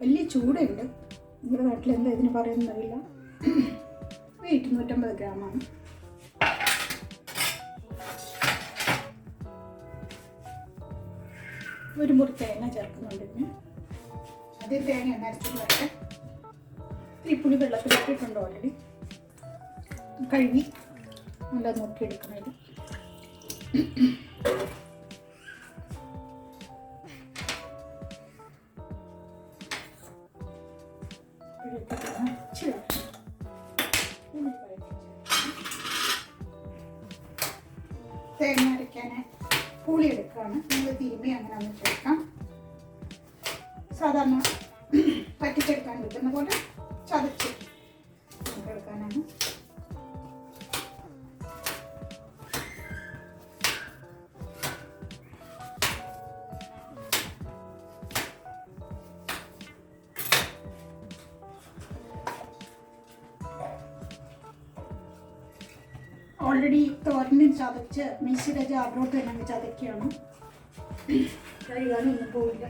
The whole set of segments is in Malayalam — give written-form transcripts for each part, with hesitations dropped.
വലിയ ചൂടുണ്ട്. നിങ്ങളുടെ നാട്ടിലെന്താ ഇതിന് പറയുന്നറിയില്ല. 250 ഗ്രാമാണ്. ഒരു മുറി തേങ്ങ ചേർക്കുന്നുണ്ട്. ഇതിന് ആദ്യം തേങ്ങ അരച്ച് വരട്ടെ. ഈ പുളി വെള്ളത്തിലിട്ടിട്ടുണ്ട് ഓൾറെഡി. കഴുകി നല്ല നോക്കിയെടുക്കുന്നത്. തേങ്ങ അരയ്ക്കാൻ പുളി എടുക്കുകയാണ്. നമ്മൾ തിരുമ്മി അങ്ങനെ ഒന്ന് ചേർക്കാം. സാധാരണ പറ്റിച്ചെടുക്കാൻ കിട്ടുന്ന പോലെ ചതച്ച് എടുക്കാനാണ്. ഓൾറെഡി തോരനും ചതച്ച് മിക്സിയുടെ ജാറിലോട്ട് തന്നെ ചതക്കുകയാണ്. കഴുകാനൊന്നും പോവില്ല.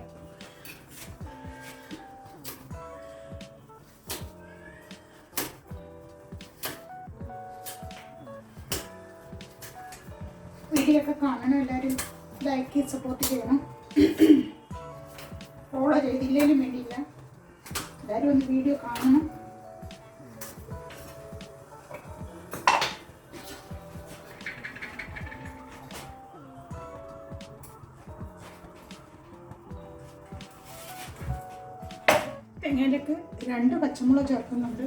വീഡിയോ ഒക്കെ കാണണം. എല്ലാവരും ലൈക്ക് ചെയ്ത് സപ്പോർട്ട് ചെയ്യണം. ഫോളോ ചെയ്തില്ലേലും വേണ്ടിയില്ല, എല്ലാവരും ഒന്ന് വീഡിയോ കാണണം. തേങ്ങയിലേക്ക് 2 പച്ചമുളക് ചേർക്കുന്നുണ്ട്.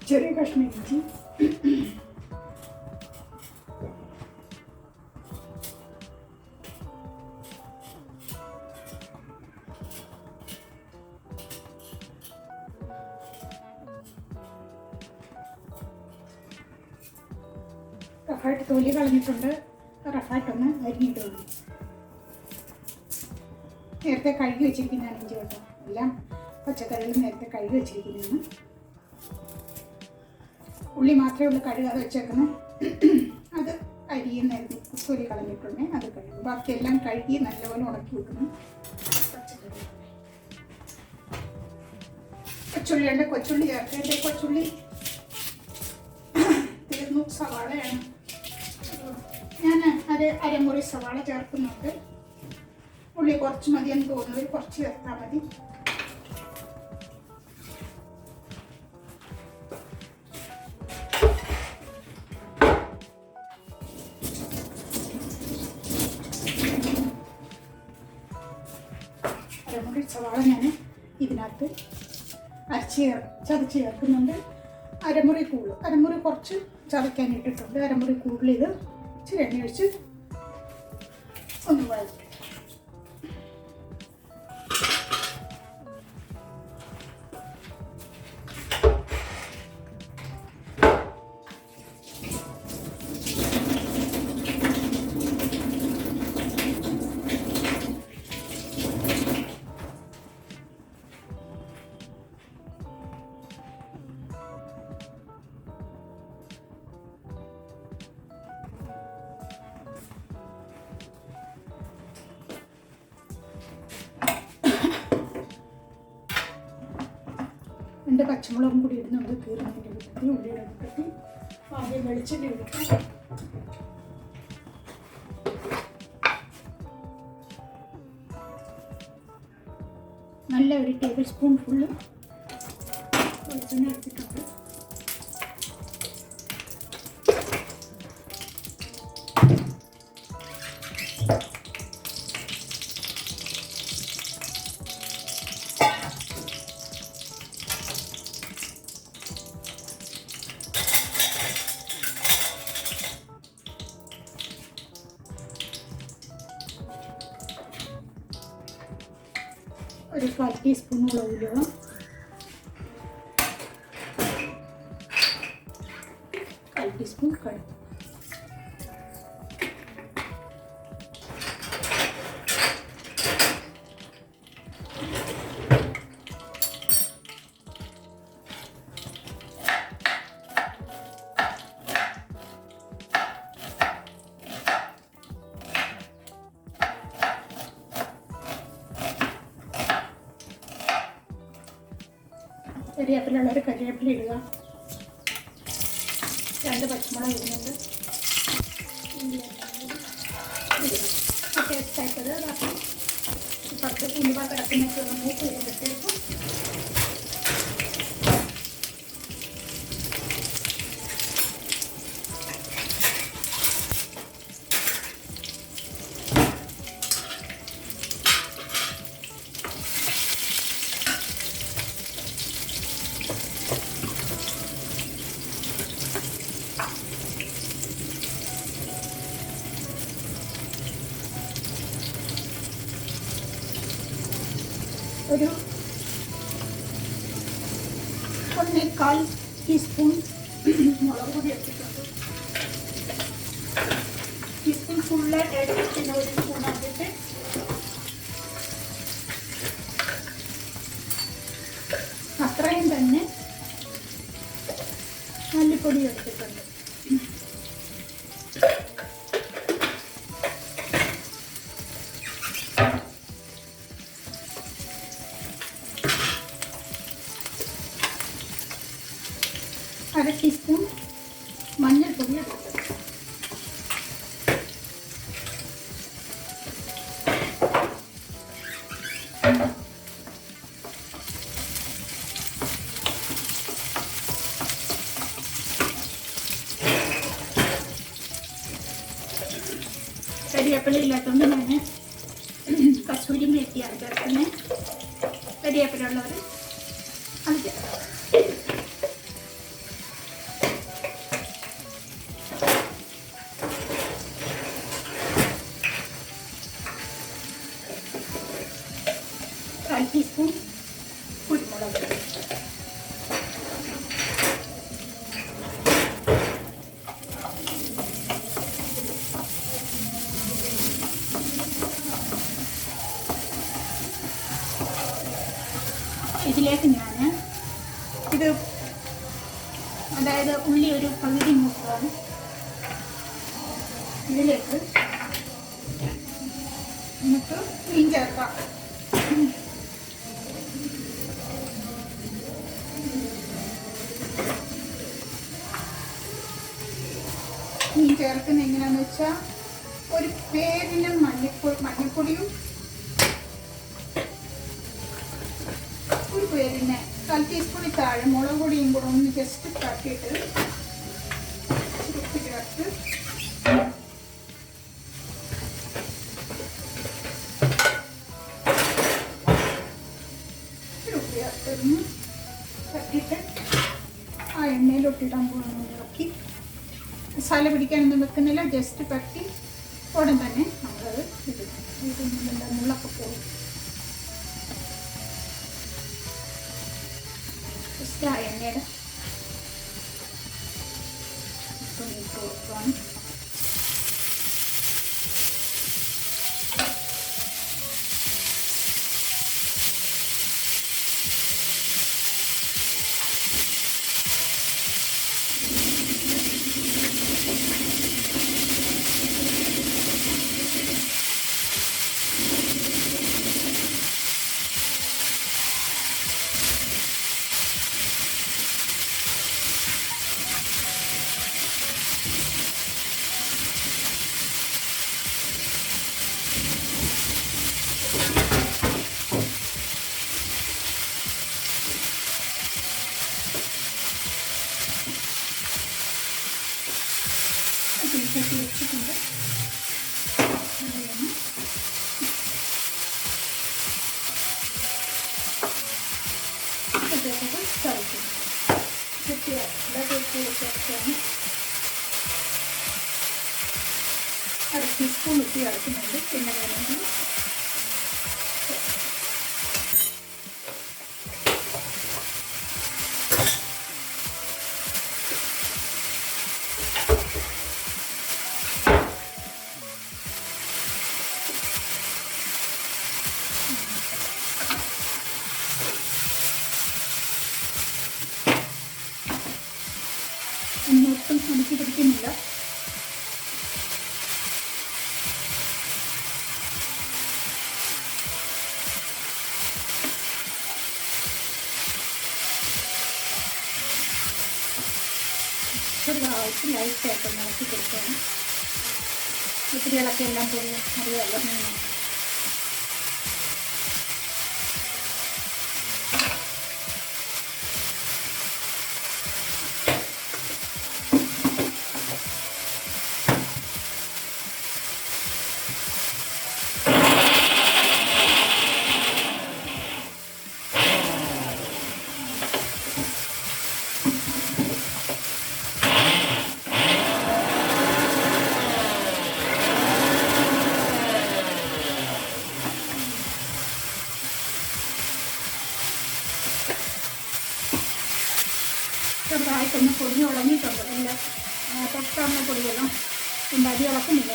ചെറിയ കഷ്ണം ഇഞ്ചി, റഫായിട്ട് തൊലി കളഞ്ഞിട്ടുണ്ട്. റഫായിട്ടൊന്ന് അരിഞ്ഞിട്ട് വേണം. നേരത്തെ കഴുകി വെച്ചിരിക്കുന്നതാണ് ഇഞ്ചി കേട്ടോ. എല്ലാം പച്ചക്കറികൾ നേരത്തെ കഴുകി വെച്ചിരിക്കുന്നതാണ്. ഉള്ളി മാത്രമേ ഉള്ളൂ കഴുകാതെ വെച്ചേക്കുന്നത്. അത് അരിയുന്നായിരുന്നു. തൊലി കളഞ്ഞിട്ടുണ്ടെങ്കിൽ അത് കഴുകും. ബാക്കിയെല്ലാം കഴുകി നല്ലപോലെ ഉണക്കി വെക്കുന്നു. പച്ചക്കറി കൊച്ചുള്ളിയുണ്ട്. കൊച്ചുള്ളി ചേർക്കേണ്ട. കൊച്ചുള്ളി തീർന്നു. സവാളയാണ്. ഞാൻ അരമുറി സവാള ചേർക്കുന്നുണ്ട്. ഉള്ളി കുറച്ച് മതിയെന്ന് തോന്നുന്നത് കുറച്ച് ചേർത്താൽ മതി. അരമുറി സവാള ഞാൻ ഇതിനകത്ത് ചതച്ച് ചേർക്കുന്നുണ്ട്. അരമുറി കുറച്ച് ചതയ്ക്കാൻ ഇട്ടിട്ടുണ്ട്. അരമുറി കൂടുതൽ ഇത് ഇച്ചിരി എണ്ണ ഒഴിച്ച് ഒന്ന് വഴറ്റും. രണ്ട് പച്ചമുളകും കൂടി ഇടുന്നുണ്ട്. കീറുന്നതിൻ്റെ കൂട്ടത്തിൽ ഉള്ളിയുടെ കൂട്ടത്തിൽ ആദ്യം വെളിച്ചെണ്ണ ഒഴിക്കാം. നല്ല ഒരു ടേബിൾ സ്പൂൺ ഫുള്ള് വെളിച്ചെണ്ണ എടുത്തിട്ടുണ്ട്. ഒരു 1/4 ടീസ്പൂൺ മുളക്, 1/4 ടീസ്പൂൺ കടുക്, കരിവേപ്പിലുള്ളൊരു കരിവേപ്പില ഇടുക. 2 പച്ചമുളക് ഇടുന്നുണ്ട്. ടേസ്റ്റായിട്ടത് കുറച്ച് ഉലുവ കിടക്കുന്നൊക്കെ ഒന്ന് മൂത്ത് വരുമ്പോഴത്തേക്കും ഒരു 1/4 ടീസ്പൂൺ മുളക് പൊടി എടുത്തിട്ടുണ്ട്. ടീസ്പൂൺ ഫുള്ളായിട്ട് എടുത്തിട്ട് 1 സ്പൂൺ ആക്കിയിട്ട് അത്രയും തന്നെ മല്ലിപ്പൊടി എടുത്തിട്ടുണ്ട്. അര ടീസ്പൂൺ മഞ്ഞൾപ്പൊടി എടുത്തിട്ടുണ്ട്. കരിവേപ്പില ഇല്ലാത്തതുകൊണ്ട് ഞാൻ കസൂരി മേത്തിയാണ് ചേർക്കുന്നത്. കരിവേപ്പില ഉള്ളവർ അത് ചേർക്കാം. കാൽ ടീസ്പൂൺ കുരുമുളക്. ഇതിലേക്ക് ഞാൻ ഇത് അതായത് ഉള്ളി ഒരു പകുതി മൂക്കാണ്. ഇതിലേക്ക് നമുക്ക് മീൻ ചേർക്കാം. മീൻ ചേർക്കുന്നത് എങ്ങനെയാണെന്ന് വെച്ചാൽ ഒരു പേരിന് മഞ്ഞൾപ്പൊടിയും ഒരു പേരിന് 1/4 ടീസ്പൂണിൽ താഴെ മുളക് പൊടിയും കൂടെ ഒന്ന് ജസ്റ്റ് തട്ടിയിട്ട് ഉപ്പ് ചേർത്ത് ഉപ്പ് ചേർത്തൊന്ന് തട്ടിയിട്ട് ആ എണ്ണയിലോട്ടിടാൻ പോകുന്ന ഇളക്കി. മസാല പിടിക്കാനൊന്നും വെക്കുന്നില്ല, ജസ്റ്റ് തട്ടി ഉടൻ തന്നെ നമ്മളത് ഇടും. ഇതൊന്നും മുള്ളൊക്കെ പോകും. ജസ്റ്റ് ആ എണ്ണയുടെ ഇട്ട് കൊടുക്കുകയാണ്. വെച്ചിട്ടുണ്ട്. അര ടീസ്പൂൺ ഉപ്പി അടക്കുന്നുണ്ട്. പിന്നെ വേണമെങ്കിൽ ഒട്ടും എനിക്ക് പിടിക്കുന്നില്ല. ചെറുതായിട്ട് ലൈറ്റായിട്ട് നോക്കി കൊടുക്കണം. ഒത്തിരി ഇളക്കിയെല്ലാം പോയി അറിയാമല്ലോ മീൻ. ചെറുതായിട്ടൊന്ന് പൊടിഞ്ഞ് ഉടങ്ങിയിട്ടുണ്ട്. എല്ലാം തൊട്ടാകുന്ന പൊടിയെല്ലാം ഉണ്ടാക്കി ഇളക്കുന്നില്ല.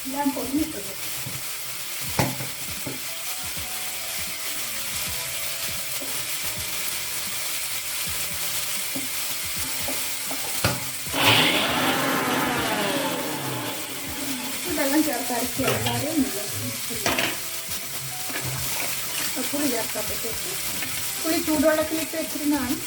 എല്ലാം പൊടിഞ്ഞിട്ടത്. വെള്ളം ചേർത്ത് അരക്കി എല്ലാവരെയും പുളി ചേർത്തപ്പോഴത്തേക്ക് പുളി ചൂടുവെള്ളത്തിലിട്ട് വെച്ചിരുന്നതാണ്.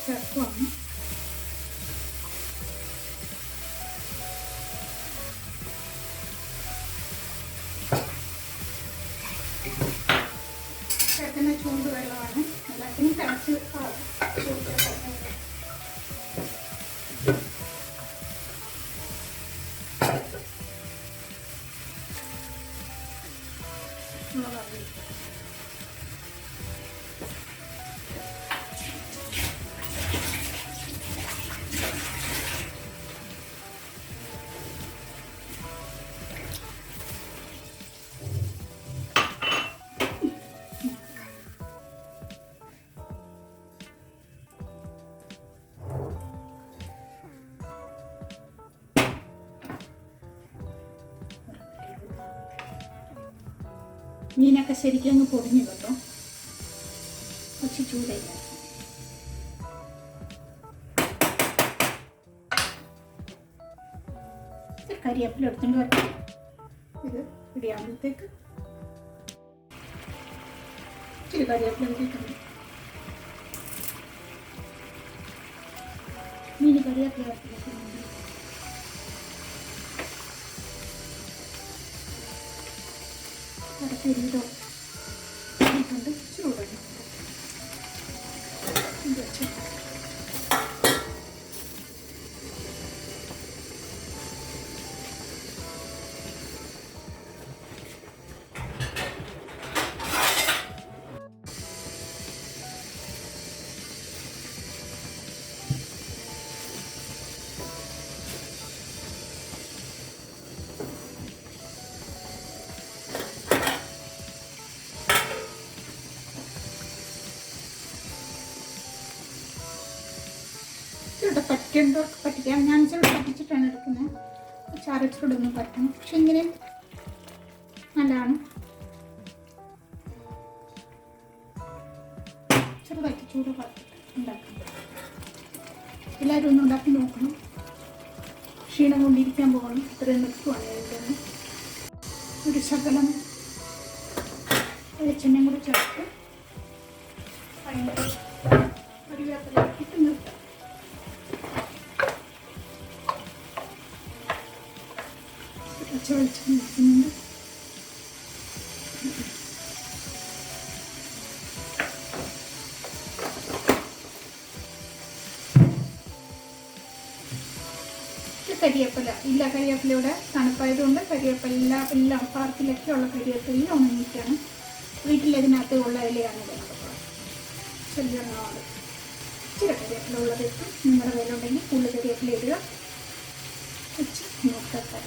ചേർക്കുവാണ്. ചേർക്കുന്ന ചൂടുവെള്ളമാണ്. എല്ലാത്തിനും തിളച്ച് മീനൊക്കെ ശരിക്കും അങ്ങ് പൊടിഞ്ഞു കേട്ടോ. കുറച്ച് ചൂടില്ല. കരിവേപ്പില എടുത്തുകൊണ്ട് വരട്ടെ. ഇത് ഇടിയാകുമ്പോഴത്തേക്ക് ഇച്ചിരി കരിവേപ്പില എടുത്തിട്ടുണ്ട്. മീൻ കരിവേപ്പില എടുത്തിട്ടുണ്ട്. ഒരുവിധം കൊണ്ട് ചൂടുണ്ട്. ഇവിടെ പറ്റുന്നവർക്ക് പറ്റിക്കാം. ഞാൻ ചില പറ്റിച്ചിട്ടാണ് എടുക്കുന്നത്. ചാരച്ചിട്ടൊന്നും പറ്റണം. പക്ഷെ ഇങ്ങനെ നല്ലതാണ്. ചെറുതായിട്ട് ചൂട് ഉണ്ടാക്കണം. എല്ലാവരും ഒന്ന് ഉണ്ടാക്കി നോക്കണം. ക്ഷീണം കൊണ്ടിരിക്കാൻ പോകണം. ഇത്രയും നിൽക്കുവാണ് ഇതിന്. ഒരു ശകലം വെളിച്ചെണ്ണയും കൂടി ചേർത്ത് കറിവേപ്പിലയിട്ട് നിർത്താം. കുറച്ച് വെളിച്ചെണ്ണ വയ്ക്കുന്നുണ്ട്. കരിവേപ്പില ഇല്ല, കരിവേപ്പില ഇവിടെ തണുപ്പായതുകൊണ്ട് കരിവേപ്പില എല്ലാം പാർക്കിലൊക്കെ ഉള്ള കരിവേപ്പില ഉണങ്ങിയിട്ടാണ്. വീട്ടിലതിനകത്ത് ഉള്ള ഇലയാണ് ഇടുന്നത്. ചെറിയൊരെണ്ണമാണ്. ഇച്ചിരി കരിവേപ്പില ഉള്ളത് ഇട്ട് നിങ്ങളുടെ കയ്യിലുണ്ടെങ്കിൽ കൂടുതൽ കരിവേപ്പില ഇടുക. വെച്ച് നോക്കാം.